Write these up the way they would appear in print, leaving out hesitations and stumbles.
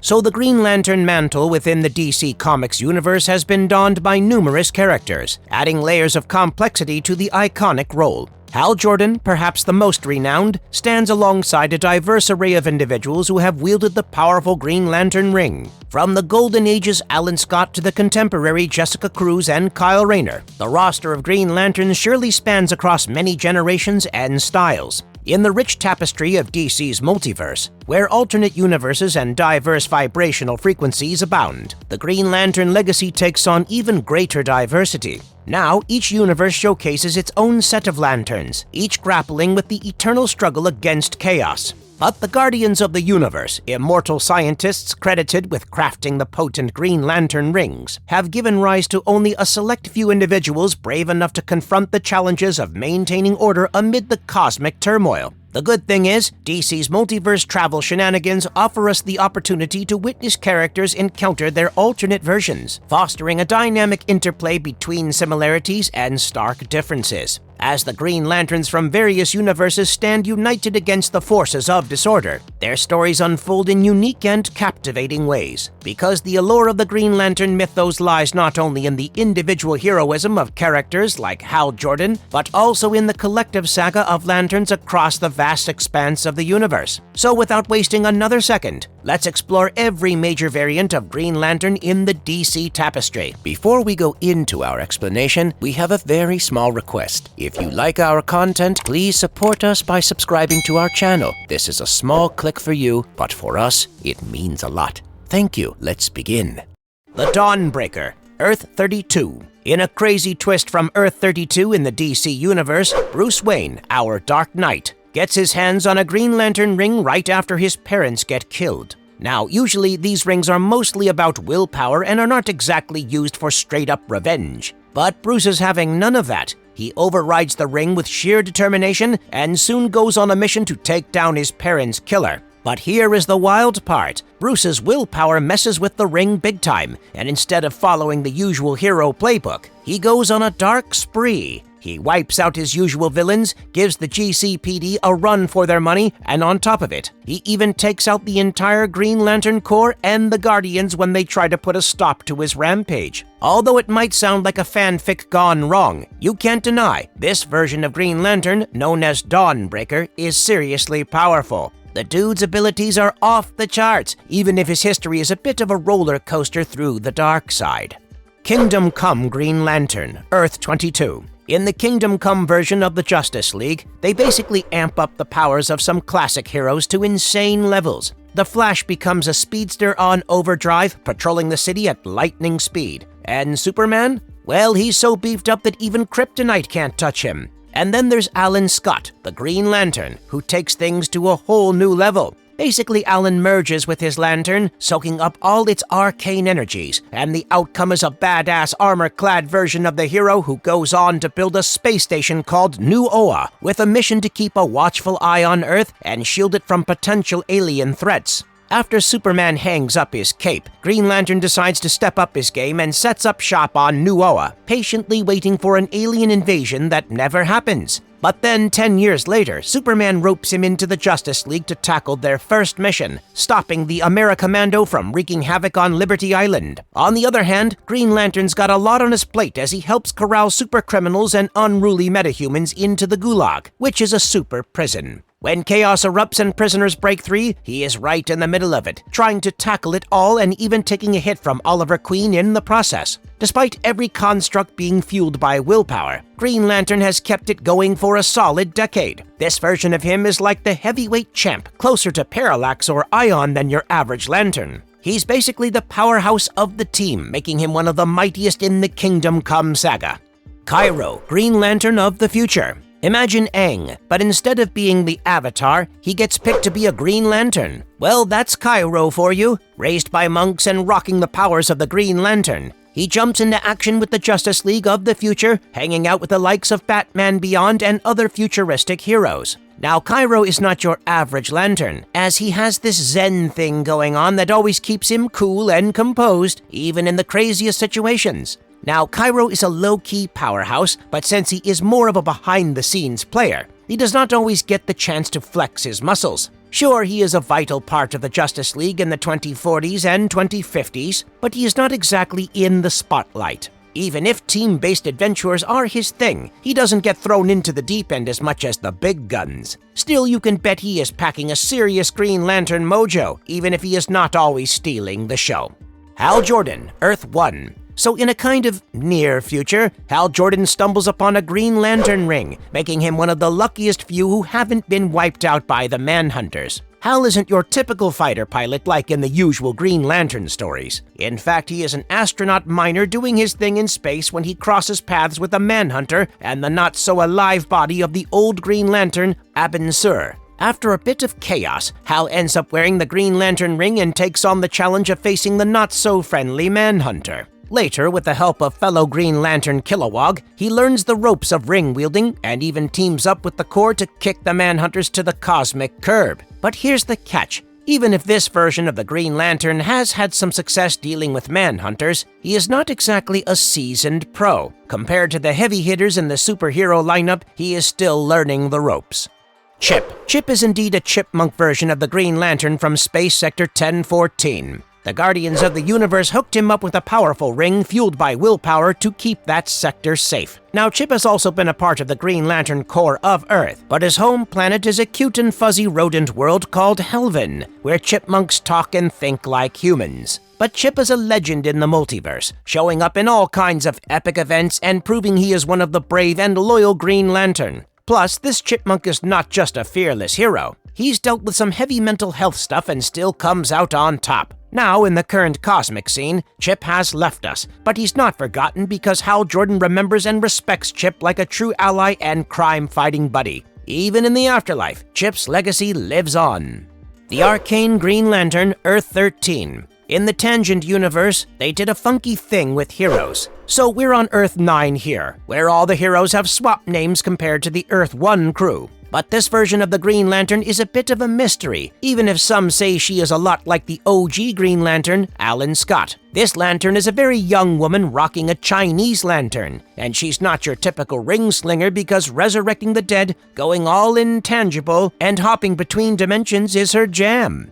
So the Green Lantern mantle within the DC Comics universe has been donned by numerous characters, adding layers of complexity to the iconic role. Hal Jordan, perhaps the most renowned, stands alongside a diverse array of individuals who have wielded the powerful Green Lantern ring. From the Golden Age's Alan Scott to the contemporary Jessica Cruz and Kyle Rayner, the roster of Green Lanterns surely spans across many generations and styles. In the rich tapestry of DC's multiverse, where alternate universes and diverse vibrational frequencies abound, the Green Lantern legacy takes on even greater diversity. Now, each universe showcases its own set of lanterns, each grappling with the eternal struggle against chaos. But the Guardians of the Universe, immortal scientists credited with crafting the potent Green Lantern rings, have given rise to only a select few individuals brave enough to confront the challenges of maintaining order amid the cosmic turmoil. The good thing is, DC's multiverse travel shenanigans offer us the opportunity to witness characters encounter their alternate versions, fostering a dynamic interplay between similarities and stark differences. As the Green Lanterns from various universes stand united against the forces of disorder, their stories unfold in unique and captivating ways. Because the allure of the Green Lantern mythos lies not only in the individual heroism of characters like Hal Jordan, but also in the collective saga of lanterns across the vast expanse of the universe. So without wasting another second, let's explore every major variant of Green Lantern in the DC tapestry. Before we go into our explanation, we have a very small request. If you like our content, please support us by subscribing to our channel. This is a small click for you, but for us, it means a lot. Thank you. Let's begin. The Dawnbreaker, Earth 32. In a crazy twist from Earth 32 in the DC universe, Bruce Wayne, our Dark Knight, gets his hands on a Green Lantern ring right after his parents get killed. Now, usually these rings are mostly about willpower and are not exactly used for straight-up revenge. But Bruce is having none of that. He overrides the ring with sheer determination and soon goes on a mission to take down his parents' killer. But here is the wild part. Bruce's willpower messes with the ring big time, and instead of following the usual hero playbook, he goes on a dark spree. He wipes out his usual villains, gives the GCPD a run for their money, and on top of it, he even takes out the entire Green Lantern Corps and the Guardians when they try to put a stop to his rampage. Although it might sound like a fanfic gone wrong, you can't deny this version of Green Lantern, known as Dawnbreaker, is seriously powerful. The dude's abilities are off the charts, even if his history is a bit of a roller coaster through the dark side. Kingdom Come Green Lantern, Earth 22. In the Kingdom Come version of the Justice League, they basically amp up the powers of some classic heroes to insane levels. The Flash becomes a speedster on overdrive, patrolling the city at lightning speed. And Superman? Well, he's so beefed up that even Kryptonite can't touch him. And then there's Alan Scott, the Green Lantern, who takes things to a whole new level. Basically, Alan merges with his lantern, soaking up all its arcane energies, and the outcome is a badass armor-clad version of the hero who goes on to build a space station called New Oa, with a mission to keep a watchful eye on Earth and shield it from potential alien threats. After Superman hangs up his cape, Green Lantern decides to step up his game and sets up shop on New Oa, patiently waiting for an alien invasion that never happens. But then, 10 years later, Superman ropes him into the Justice League to tackle their first mission, stopping the Americommando from wreaking havoc on Liberty Island. On the other hand, Green Lantern's got a lot on his plate as he helps corral supercriminals and unruly metahumans into the Gulag, which is a super prison. When chaos erupts and prisoners break free, he is right in the middle of it, trying to tackle it all and even taking a hit from Oliver Queen in the process. Despite every construct being fueled by willpower, Green Lantern has kept it going for a solid decade. This version of him is like the heavyweight champ, closer to Parallax or Ion than your average Lantern. He's basically the powerhouse of the team, making him one of the mightiest in the Kingdom Come saga. Cairo, Green Lantern of the future. Imagine Aang, but instead of being the Avatar, he gets picked to be a Green Lantern. Well, that's Cairo for you. Raised by monks and rocking the powers of the Green Lantern, he jumps into action with the Justice League of the future, hanging out with the likes of Batman Beyond and other futuristic heroes. Now, Cairo is not your average Lantern, as he has this Zen thing going on that always keeps him cool and composed, even in the craziest situations. Now, Cairo is a low-key powerhouse, but since he is more of a behind-the-scenes player, he does not always get the chance to flex his muscles. Sure, he is a vital part of the Justice League in the 2040s and 2050s, but he is not exactly in the spotlight. Even if team-based adventures are his thing, he doesn't get thrown into the deep end as much as the big guns. Still, you can bet he is packing a serious Green Lantern mojo, even if he is not always stealing the show. Hal Jordan, Earth 1. So in a kind of near future, Hal Jordan stumbles upon a Green Lantern ring, making him one of the luckiest few who haven't been wiped out by the Manhunters. Hal isn't your typical fighter pilot like in the usual Green Lantern stories. In fact, he is an astronaut miner doing his thing in space when he crosses paths with the Manhunter and the not-so-alive body of the old Green Lantern, Abin Sur. After a bit of chaos, Hal ends up wearing the Green Lantern ring and takes on the challenge of facing the not-so-friendly Manhunter. Later, with the help of fellow Green Lantern Kilowog, he learns the ropes of ring-wielding and even teams up with the Corps to kick the Manhunters to the cosmic curb. But here's the catch. Even if this version of the Green Lantern has had some success dealing with Manhunters, he is not exactly a seasoned pro. Compared to the heavy hitters in the superhero lineup, he is still learning the ropes. Chip. Chip is indeed a chipmunk version of the Green Lantern from Space Sector 1014. The Guardians of the Universe hooked him up with a powerful ring fueled by willpower to keep that sector safe. Now, Chip has also been a part of the Green Lantern Corps of Earth, but his home planet is a cute and fuzzy rodent world called Helvin, where chipmunks talk and think like humans. But Chip is a legend in the multiverse, showing up in all kinds of epic events and proving he is one of the brave and loyal Green Lantern. Plus, this chipmunk is not just a fearless hero. He's dealt with some heavy mental health stuff and still comes out on top. Now, in the current cosmic scene, Chip has left us, but he's not forgotten because Hal Jordan remembers and respects Chip like a true ally and crime-fighting buddy. Even in the afterlife, Chip's legacy lives on. The Arcane Green Lantern, Earth 13. In the Tangent universe, they did a funky thing with heroes. So we're on Earth 9 here, where all the heroes have swapped names compared to the Earth 1 crew. But this version of the Green Lantern is a bit of a mystery, even if some say she is a lot like the OG Green Lantern, Alan Scott. This lantern is a very young woman rocking a Chinese lantern, and she's not your typical ring slinger because resurrecting the dead, going all intangible, and hopping between dimensions is her jam.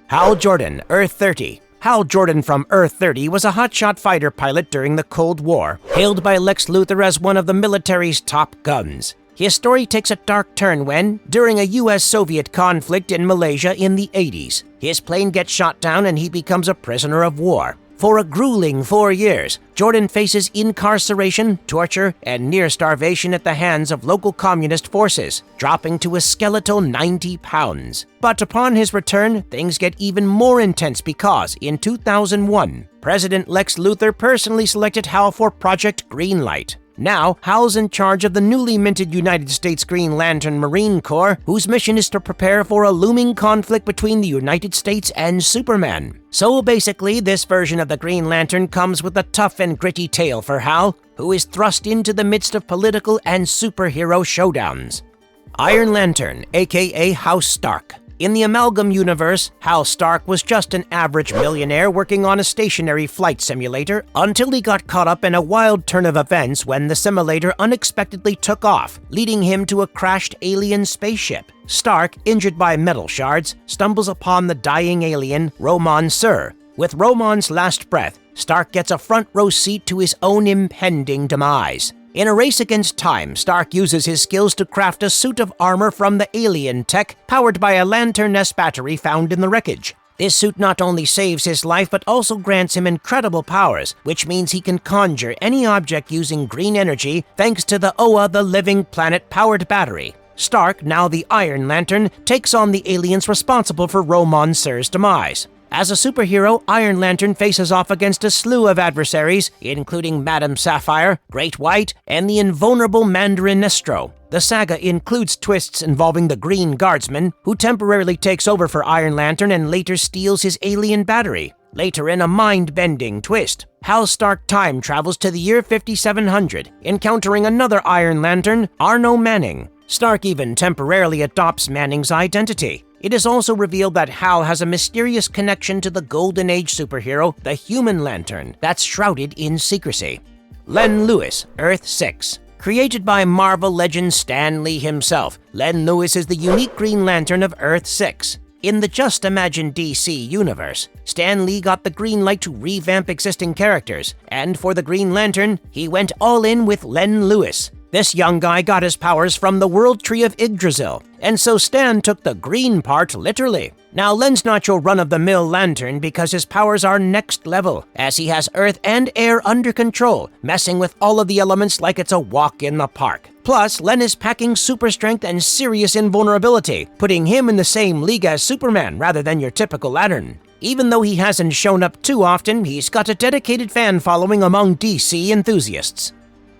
Hal Jordan, Earth 30. Hal Jordan from Earth 30 was a hotshot fighter pilot during the Cold War, hailed by Lex Luthor as one of the military's top guns. His story takes a dark turn when, during a US-Soviet conflict in Malaysia in the 80s, his plane gets shot down and he becomes a prisoner of war. For a grueling 4 years, Jordan faces incarceration, torture, and near starvation at the hands of local communist forces, dropping to a skeletal 90 pounds. But upon his return, things get even more intense because, in 2001, President Lex Luthor personally selected Hal for Project Greenlight. Now, Hal's in charge of the newly minted United States Green Lantern Marine Corps, whose mission is to prepare for a looming conflict between the United States and Superman. So basically, this version of the Green Lantern comes with a tough and gritty tale for Hal, who is thrust into the midst of political and superhero showdowns. Iron Lantern, aka House Stark. In the Amalgam universe, Hal Stark was just an average millionaire working on a stationary flight simulator until he got caught up in a wild turn of events when the simulator unexpectedly took off, leading him to a crashed alien spaceship. Stark, injured by metal shards, stumbles upon the dying alien, Roman Sur. With Roman's last breath, Stark gets a front row seat to his own impending demise. In a race against time, Stark uses his skills to craft a suit of armor from the alien tech, powered by a Lantern-S battery found in the wreckage. This suit not only saves his life, but also grants him incredible powers, which means he can conjure any object using green energy thanks to the Oa the Living Planet-powered battery. Stark, now the Iron Lantern, takes on the aliens responsible for Roman Sur's demise. As a superhero, Iron Lantern faces off against a slew of adversaries, including Madame Sapphire, Great White, and the invulnerable Mandarin Nestro. The saga includes twists involving the Green Guardsman, who temporarily takes over for Iron Lantern and later steals his alien battery. Later, in a mind-bending twist, Hal Stark time travels to the year 5700, encountering another Iron Lantern, Arno Manning. Stark even temporarily adopts Manning's identity. It is also revealed that Hal has a mysterious connection to the Golden Age superhero, the Human Lantern, that's shrouded in secrecy. Len Lewis, Earth 6. Created by Marvel legend Stan Lee himself, Len Lewis is the unique Green Lantern of Earth-6. In the Just Imagine DC universe, Stan Lee got the green light to revamp existing characters, and for the Green Lantern, he went all in with Len Lewis. This young guy got his powers from the World Tree of Yggdrasil, and so Stan took the green part literally. Now, Len's not your run-of-the-mill lantern because his powers are next level, as he has earth and air under control, messing with all of the elements like it's a walk in the park. Plus, Len is packing super strength and serious invulnerability, putting him in the same league as Superman rather than your typical lantern. Even though he hasn't shown up too often, he's got a dedicated fan following among DC enthusiasts.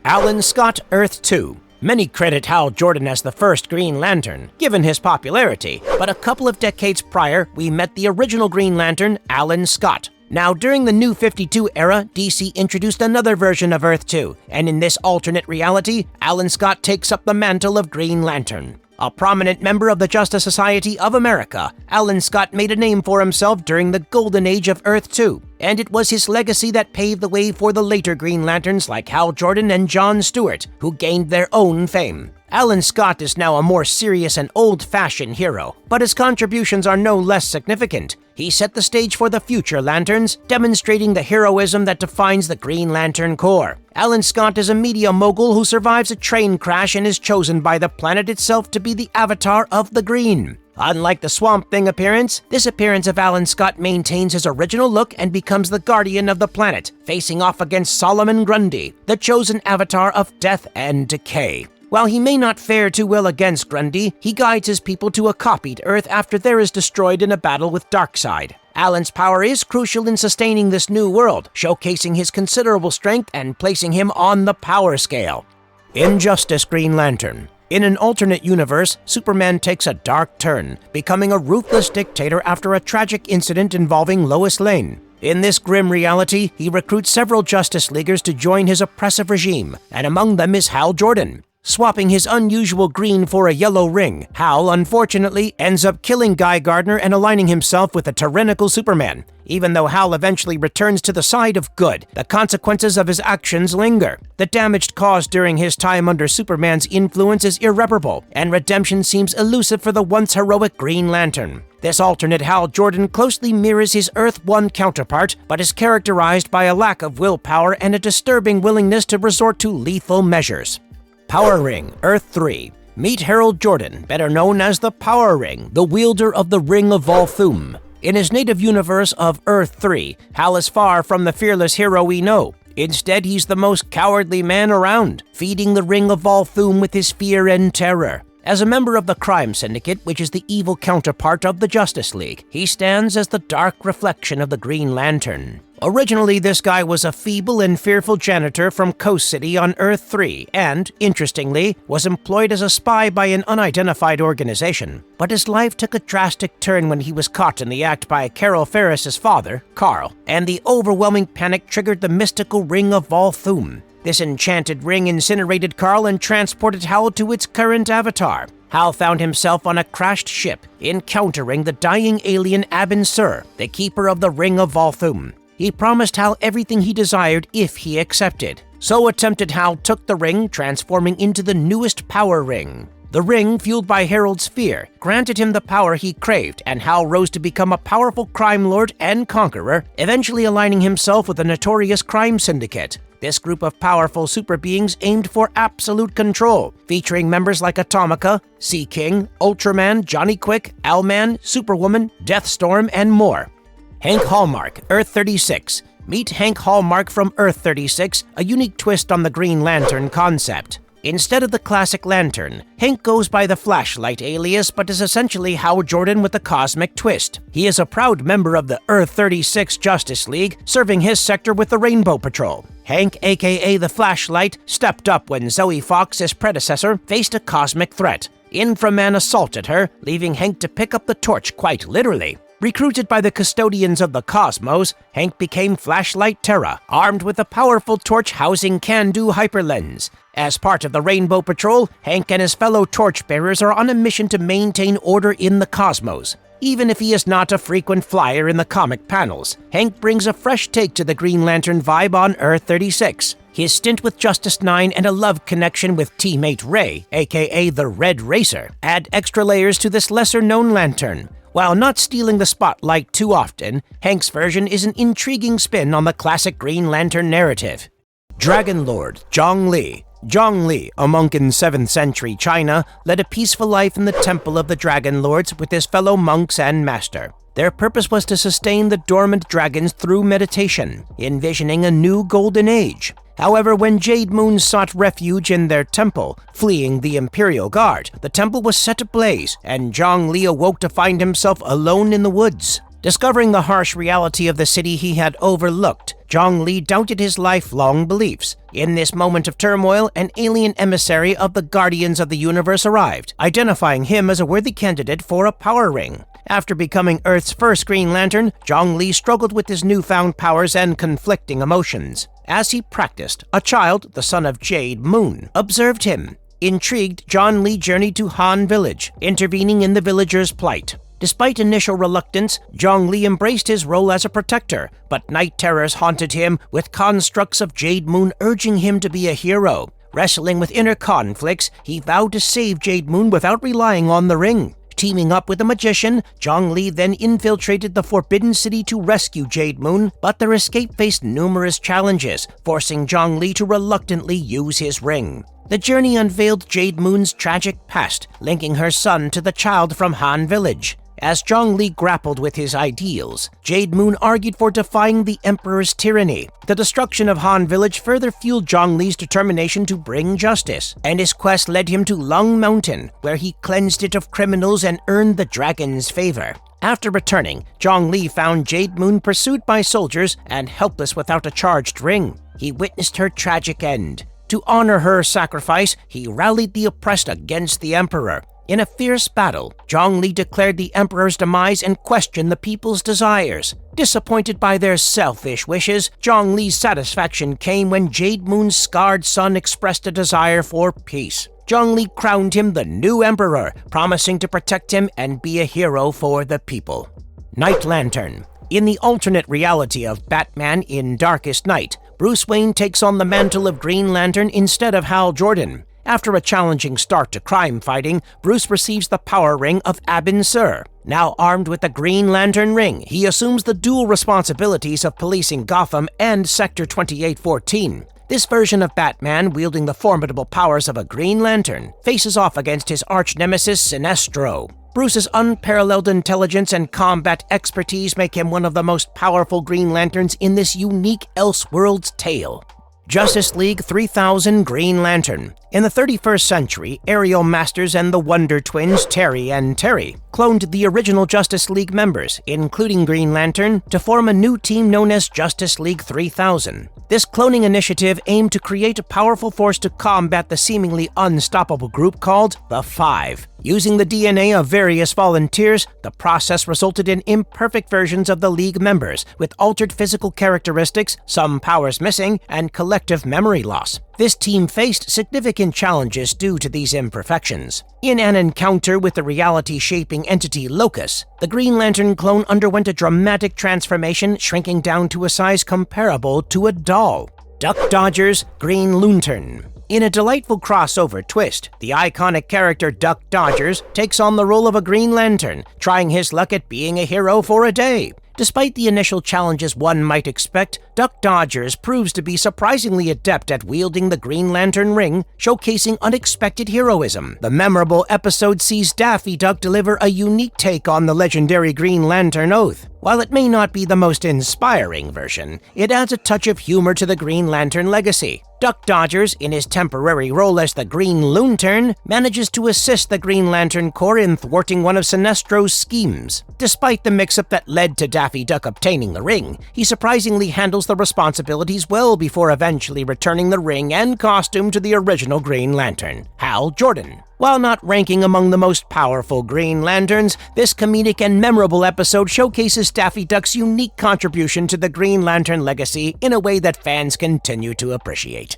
Alan Scott, Earth 2. Many credit Hal Jordan as the first Green Lantern, given his popularity, but a couple of decades prior, we met the original Green Lantern, Alan Scott. Now, during the New 52 era, DC introduced another version of Earth 2, and in this alternate reality, Alan Scott takes up the mantle of Green Lantern. A prominent member of the Justice Society of America, Alan Scott made a name for himself during the golden age of Earth 2, and it was his legacy that paved the way for the later Green Lanterns like Hal Jordan and John Stewart, who gained their own fame. Alan Scott is now a more serious and old-fashioned hero, but his contributions are no less significant. He set the stage for the future Lanterns, demonstrating the heroism that defines the Green Lantern Corps. Alan Scott is a media mogul who survives a train crash and is chosen by the planet itself to be the avatar of the Green. Unlike the Swamp Thing appearance, this appearance of Alan Scott maintains his original look and becomes the guardian of the planet, facing off against Solomon Grundy, the chosen avatar of death and decay. While he may not fare too well against Grundy, he guides his people to a copied Earth after theirs is destroyed in a battle with Darkseid. Alan's power is crucial in sustaining this new world, showcasing his considerable strength and placing him on the power scale. Injustice Green Lantern. In an alternate universe, Superman takes a dark turn, becoming a ruthless dictator after a tragic incident involving Lois Lane. In this grim reality, he recruits several Justice Leaguers to join his oppressive regime, and among them is Hal Jordan. Swapping his unusual green for a yellow ring, Hal, unfortunately, ends up killing Guy Gardner and aligning himself with a tyrannical Superman. Even though Hal eventually returns to the side of good, the consequences of his actions linger. The damage caused during his time under Superman's influence is irreparable, and redemption seems elusive for the once heroic Green Lantern. This alternate Hal Jordan closely mirrors his Earth 1 counterpart, but is characterized by a lack of willpower and a disturbing willingness to resort to lethal measures. Power Ring, Earth 3. Meet Harold Jordan, better known as the Power Ring, the wielder of the Ring of Volthoom. In his native universe of Earth 3, Hal is far from the fearless hero we know. Instead, he's the most cowardly man around, feeding the Ring of Volthoom with his fear and terror. As a member of the Crime Syndicate, which is the evil counterpart of the Justice League, he stands as the dark reflection of the Green Lantern. Originally, this guy was a feeble and fearful janitor from Coast City on Earth 3 and, interestingly, was employed as a spy by an unidentified organization. But his life took a drastic turn when he was caught in the act by Carol Ferris's father, Carl, and the overwhelming panic triggered the mystical Ring of Volthoom. This enchanted ring incinerated Carl and transported Hal to its current avatar. Hal found himself on a crashed ship, encountering the dying alien Abin Sur, the keeper of the Ring of Volthoom. He promised Hal everything he desired if he accepted. So attempted Hal took the ring, transforming into the newest Power Ring. The ring, fueled by Harold's fear, granted him the power he craved, and Hal rose to become a powerful crime lord and conqueror, eventually aligning himself with the notorious Crime Syndicate. This group of powerful super beings aimed for absolute control, featuring members like Atomica, Sea King, Ultraman, Johnny Quick, Owlman, Superwoman, Deathstorm, and more. Hank Hallmark, Earth 36. Meet Hank Hallmark from Earth 36, a unique twist on the Green Lantern concept. Instead of the classic lantern, Hank goes by the Flashlight alias but is essentially Hal Jordan with a cosmic twist. He is a proud member of the Earth 36 Justice League, serving his sector with the Rainbow Patrol. Hank, aka the Flashlight, stepped up when Zoe Fox, his predecessor, faced a cosmic threat. Inframan assaulted her, leaving Hank to pick up the torch quite literally. Recruited by the custodians of the cosmos, Hank became Flashlight Terra, armed with a powerful torch housing can-do hyperlens. As part of the Rainbow Patrol, Hank and his fellow torchbearers are on a mission to maintain order in the cosmos. Even if he is not a frequent flyer in the comic panels, Hank brings a fresh take to the Green Lantern vibe on Earth 36. His stint with Justice 9 and a love connection with teammate Ray, aka the Red Racer, add extra layers to this lesser-known Lantern. While not stealing the spotlight too often, Hank's version is an intriguing spin on the classic Green Lantern narrative. Dragon Lord Zhong Li. Zhong Li, a monk in 7th century China, led a peaceful life in the Temple of the Dragon Lords with his fellow monks and master. Their purpose was to sustain the dormant dragons through meditation, envisioning a new golden age. However, when Jade Moon sought refuge in their temple, fleeing the Imperial Guard, the temple was set ablaze, and Zhong Li awoke to find himself alone in the woods. Discovering the harsh reality of the city he had overlooked, Zhong Li doubted his lifelong beliefs. In this moment of turmoil, an alien emissary of the Guardians of the Universe arrived, identifying him as a worthy candidate for a power ring. After becoming Earth's first Green Lantern, Zhong Li struggled with his newfound powers and conflicting emotions. As he practiced, a child, the son of Jade Moon, observed him. Intrigued, Zhong Li journeyed to Han Village, intervening in the villagers' plight. Despite initial reluctance, Zhong Li embraced his role as a protector, but night terrors haunted him, with constructs of Jade Moon urging him to be a hero. Wrestling with inner conflicts, he vowed to save Jade Moon without relying on the ring. Teaming up with a magician, Zhong Li then infiltrated the Forbidden City to rescue Jade Moon, but their escape faced numerous challenges, forcing Zhong Li to reluctantly use his ring. The journey unveiled Jade Moon's tragic past, linking her son to the child from Han Village. As Zhong Li grappled with his ideals, Jade Moon argued for defying the Emperor's tyranny. The destruction of Han Village further fueled Zhong Li's determination to bring justice, and his quest led him to Lung Mountain, where he cleansed it of criminals and earned the dragon's favor. After returning, Zhong Li found Jade Moon pursued by soldiers and helpless without a charged ring. He witnessed her tragic end. To honor her sacrifice, he rallied the oppressed against the Emperor. In a fierce battle, Zhong Li declared the Emperor's demise and questioned the people's desires. Disappointed by their selfish wishes, Zhong Li's satisfaction came when Jade Moon's scarred son expressed a desire for peace. Zhong Li crowned him the new Emperor, promising to protect him and be a hero for the people. Night Lantern. In the alternate reality of Batman in Darkest Night, Bruce Wayne takes on the mantle of Green Lantern instead of Hal Jordan. After a challenging start to crime fighting, Bruce receives the power ring of Abin Sur. Now armed with the Green Lantern ring, he assumes the dual responsibilities of policing Gotham and Sector 2814. This version of Batman, wielding the formidable powers of a Green Lantern, faces off against his arch-nemesis Sinestro. Bruce's unparalleled intelligence and combat expertise make him one of the most powerful Green Lanterns in this unique Elseworlds tale. Justice League 3000 Green Lantern. In the 31st century, Ariel Masters and the Wonder Twins, Terry and Terry, cloned the original Justice League members, including Green Lantern, to form a new team known as Justice League 3000. This cloning initiative aimed to create a powerful force to combat the seemingly unstoppable group called the Five. Using the DNA of various volunteers, the process resulted in imperfect versions of the League members, with altered physical characteristics, some powers missing, and collective memory loss. This team faced significant challenges due to these imperfections. In an encounter with the reality-shaping entity Locus, the Green Lantern clone underwent a dramatic transformation, shrinking down to a size comparable to a doll. Duck Dodger's Green Lantern. In a delightful crossover twist, the iconic character Duck Dodgers takes on the role of a Green Lantern, trying his luck at being a hero for a day. Despite the initial challenges one might expect, Duck Dodgers proves to be surprisingly adept at wielding the Green Lantern ring, showcasing unexpected heroism. The memorable episode sees Daffy Duck deliver a unique take on the legendary Green Lantern oath. While it may not be the most inspiring version, it adds a touch of humor to the Green Lantern legacy. Duck Dodgers, in his temporary role as the Green Lantern, manages to assist the Green Lantern Corps in thwarting one of Sinestro's schemes. Despite the mix-up that led to Daffy Duck obtaining the ring, he surprisingly handles the responsibilities well before eventually returning the ring and costume to the original Green Lantern, Hal Jordan. While not ranking among the most powerful Green Lanterns, this comedic and memorable episode showcases Daffy Duck's unique contribution to the Green Lantern legacy in a way that fans continue to appreciate.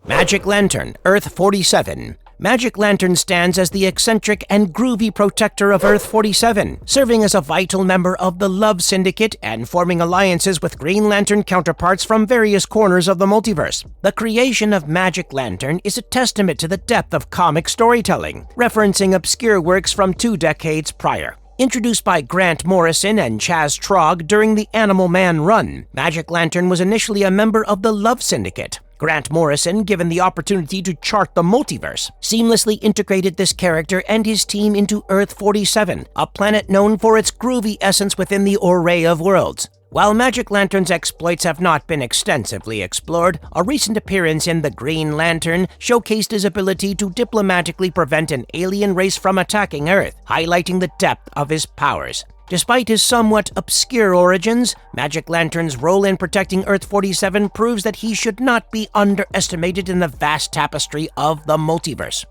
Magic Lantern, Earth 47. Magic Lantern stands as the eccentric and groovy protector of Earth-47, serving as a vital member of the Love Syndicate and forming alliances with Green Lantern counterparts from various corners of the multiverse. The creation of Magic Lantern is a testament to the depth of comic storytelling, referencing obscure works from 2 decades prior. Introduced by Grant Morrison and Chaz Trogg during the Animal Man run, Magic Lantern was initially a member of the Love Syndicate. Grant Morrison, given the opportunity to chart the multiverse, seamlessly integrated this character and his team into Earth-47, a planet known for its groovy essence within the array of worlds. While Magic Lantern's exploits have not been extensively explored, a recent appearance in The Green Lantern showcased his ability to diplomatically prevent an alien race from attacking Earth, highlighting the depth of his powers. Despite his somewhat obscure origins, Magic Lantern's role in protecting Earth-47 proves that he should not be underestimated in the vast tapestry of the multiverse.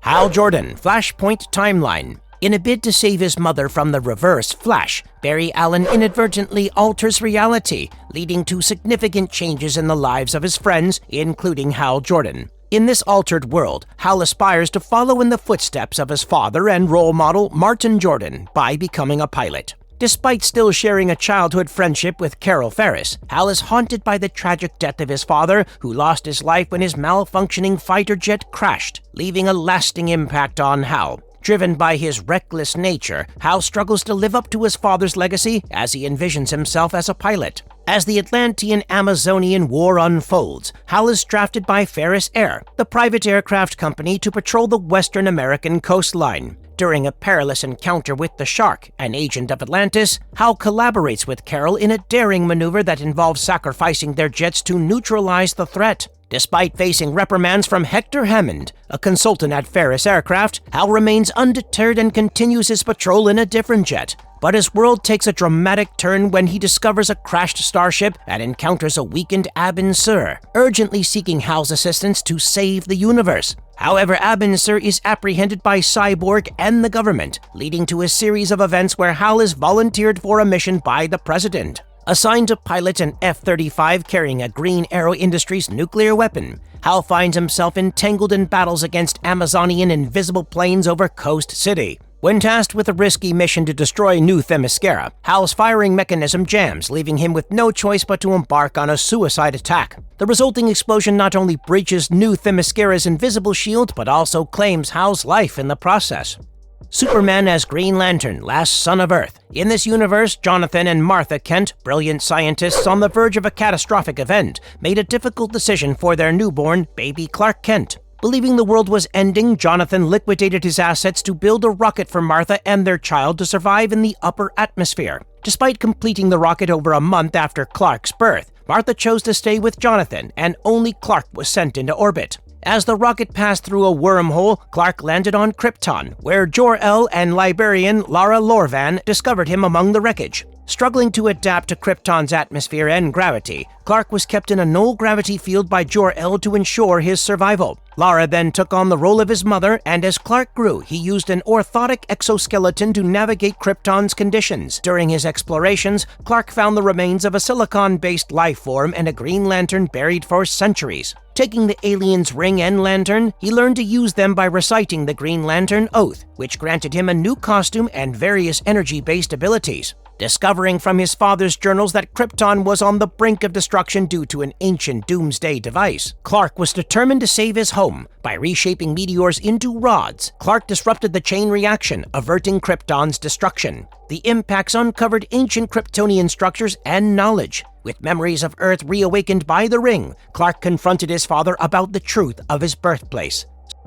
Hal Jordan, Flashpoint Timeline. In a bid to save his mother from the Reverse Flash, Barry Allen inadvertently alters reality, leading to significant changes in the lives of his friends, including Hal Jordan. In this altered world, Hal aspires to follow in the footsteps of his father and role model, Martin Jordan, by becoming a pilot. Despite still sharing a childhood friendship with Carol Ferris, Hal is haunted by the tragic death of his father, who lost his life when his malfunctioning fighter jet crashed, leaving a lasting impact on Hal. Driven by his reckless nature, Hal struggles to live up to his father's legacy as he envisions himself as a pilot. As the Atlantean-Amazonian War unfolds, Hal is drafted by Ferris Air, the private aircraft company, to patrol the Western American coastline. During a perilous encounter with the Shark, an agent of Atlantis, Hal collaborates with Carol in a daring maneuver that involves sacrificing their jets to neutralize the threat. Despite facing reprimands from Hector Hammond, a consultant at Ferris Aircraft, Hal remains undeterred and continues his patrol in a different jet. But his world takes a dramatic turn when he discovers a crashed starship and encounters a weakened Abin Sur, urgently seeking Hal's assistance to save the universe. However, Abin Sur is apprehended by Cyborg and the government, leading to a series of events where Hal is volunteered for a mission by the President. Assigned to pilot an F-35 carrying a Green Arrow Industries nuclear weapon, Hal finds himself entangled in battles against Amazonian invisible planes over Coast City. When tasked with a risky mission to destroy New Themyscira, Hal's firing mechanism jams, leaving him with no choice but to embark on a suicide attack. The resulting explosion not only breaches New Themyscira's invisible shield, but also claims Hal's life in the process. Superman as Green Lantern, Last Son of Earth. In this universe, Jonathan and Martha Kent, brilliant scientists on the verge of a catastrophic event, made a difficult decision for their newborn, baby Clark Kent. Believing the world was ending, Jonathan liquidated his assets to build a rocket for Martha and their child to survive in the upper atmosphere. Despite completing the rocket over a month after Clark's birth, Martha chose to stay with Jonathan, and only Clark was sent into orbit. As the rocket passed through a wormhole, Clark landed on Krypton, where Jor-El and librarian Lara Lorvan discovered him among the wreckage. Struggling to adapt to Krypton's atmosphere and gravity, Clark was kept in a null-gravity field by Jor-El to ensure his survival. Lara then took on the role of his mother, and as Clark grew, he used an orthotic exoskeleton to navigate Krypton's conditions. During his explorations, Clark found the remains of a silicon-based life form and a Green Lantern buried for centuries. Taking the alien's ring and lantern, he learned to use them by reciting the Green Lantern Oath, which granted him a new costume and various energy-based abilities. Discovering from his father's journals that Krypton was on the brink of destruction due to an ancient doomsday device, Clark was determined to save his home. By reshaping meteors into rods, Clark disrupted the chain reaction, averting Krypton's destruction. The impacts uncovered ancient Kryptonian structures and knowledge. With memories of Earth reawakened by the ring, Clark confronted his father about the truth of his birthplace.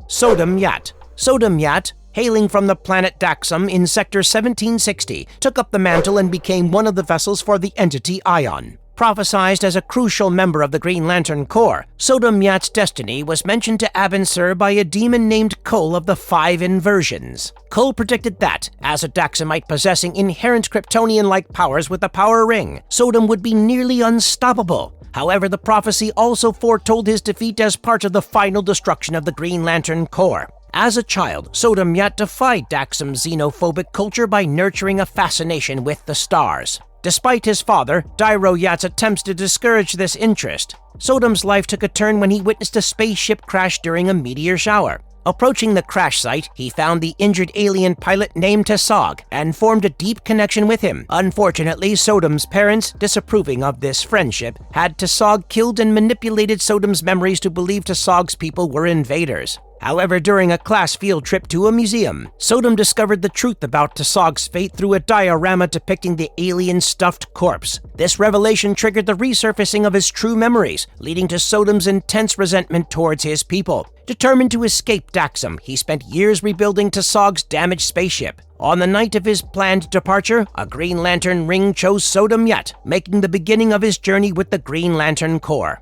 Sodom Yat. Sodom Yat, hailing from the planet Daxam in Sector 1760, took up the mantle and became one of the vessels for the entity Ion. Prophesized as a crucial member of the Green Lantern Corps, Sodom Yat's destiny was mentioned to Abin Sur by a demon named Kol of the Five Inversions. Kol predicted that, as a Daxamite possessing inherent Kryptonian-like powers with the Power Ring, Sodom would be nearly unstoppable. However, the prophecy also foretold his defeat as part of the final destruction of the Green Lantern Corps. As a child, Sodom Yat defied Daxam's xenophobic culture by nurturing a fascination with the stars. Despite his father, Dairo Yat's attempts to discourage this interest, Sodom's life took a turn when he witnessed a spaceship crash during a meteor shower. Approaching the crash site, he found the injured alien pilot named Tasog and formed a deep connection with him. Unfortunately, Sodom's parents, disapproving of this friendship, had Tasog killed and manipulated Sodom's memories to believe Tasog's people were invaders. However, during a class field trip to a museum, Sodom discovered the truth about Tasog's fate through a diorama depicting the alien stuffed corpse. This revelation triggered the resurfacing of his true memories, leading to Sodom's intense resentment towards his people. Determined to escape Daxam, he spent years rebuilding Tasog's damaged spaceship. On the night of his planned departure, a Green Lantern ring chose Sodom yet, making the beginning of his journey with the Green Lantern Corps.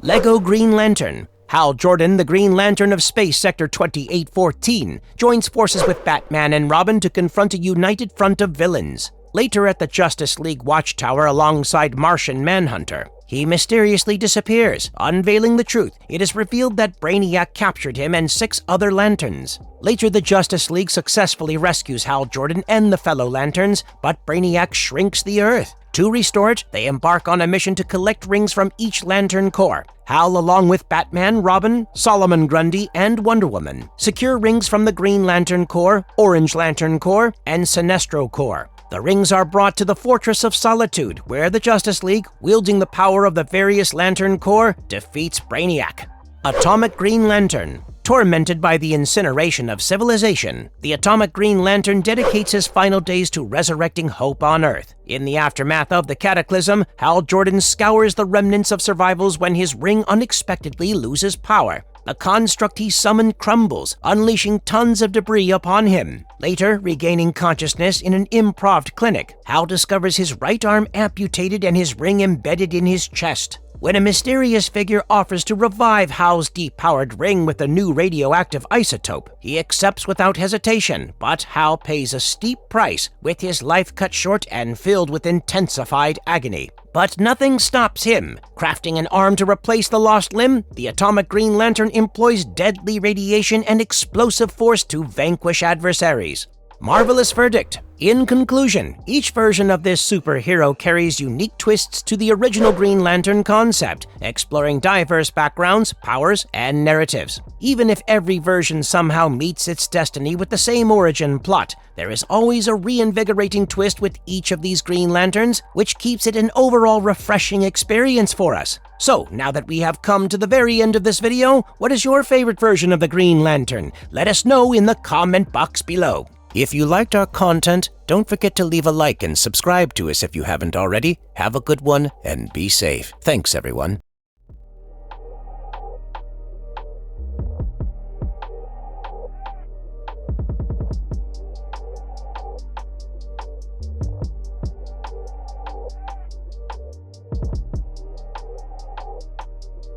Lego Green Lantern. Hal Jordan, the Green Lantern of Space Sector 2814, joins forces with Batman and Robin to confront a united front of villains. Later at the Justice League Watchtower alongside Martian Manhunter, he mysteriously disappears. Unveiling the truth, it is revealed that Brainiac captured him and 6 other Lanterns. Later, the Justice League successfully rescues Hal Jordan and the fellow Lanterns, but Brainiac shrinks the Earth. To restore it, they embark on a mission to collect rings from each Lantern Corps. Hal, along with Batman, Robin, Solomon Grundy, and Wonder Woman, secure rings from the Green Lantern Corps, Orange Lantern Corps, and Sinestro Corps. The rings are brought to the Fortress of Solitude, where the Justice League, wielding the power of the various Lantern Corps, defeats Brainiac. Atomic Green Lantern. Tormented by the incineration of civilization, the Atomic Green Lantern dedicates his final days to resurrecting hope on Earth. In the aftermath of the cataclysm, Hal Jordan scours the remnants of survivals when his ring unexpectedly loses power. The construct he summoned crumbles, unleashing tons of debris upon him. Later, regaining consciousness in an improv clinic, Hal discovers his right arm amputated and his ring embedded in his chest. When a mysterious figure offers to revive Hal's depowered ring with a new radioactive isotope, he accepts without hesitation, but Hal pays a steep price, with his life cut short and filled with intensified agony. But nothing stops him. Crafting an arm to replace the lost limb, the Atomic Green Lantern employs deadly radiation and explosive force to vanquish adversaries. Marvelous verdict. In conclusion, each version of this superhero carries unique twists to the original Green Lantern concept, exploring diverse backgrounds, powers, and narratives. Even if every version somehow meets its destiny with the same origin plot, there is always a reinvigorating twist with each of these Green Lanterns, which keeps it an overall refreshing experience for us. So, now that we have come to the very end of this video, what is your favorite version of the Green Lantern? Let us know in the comment box below. If you liked our content, don't forget to leave a like and subscribe to us if you haven't already. Have a good one and be safe. Thanks, everyone.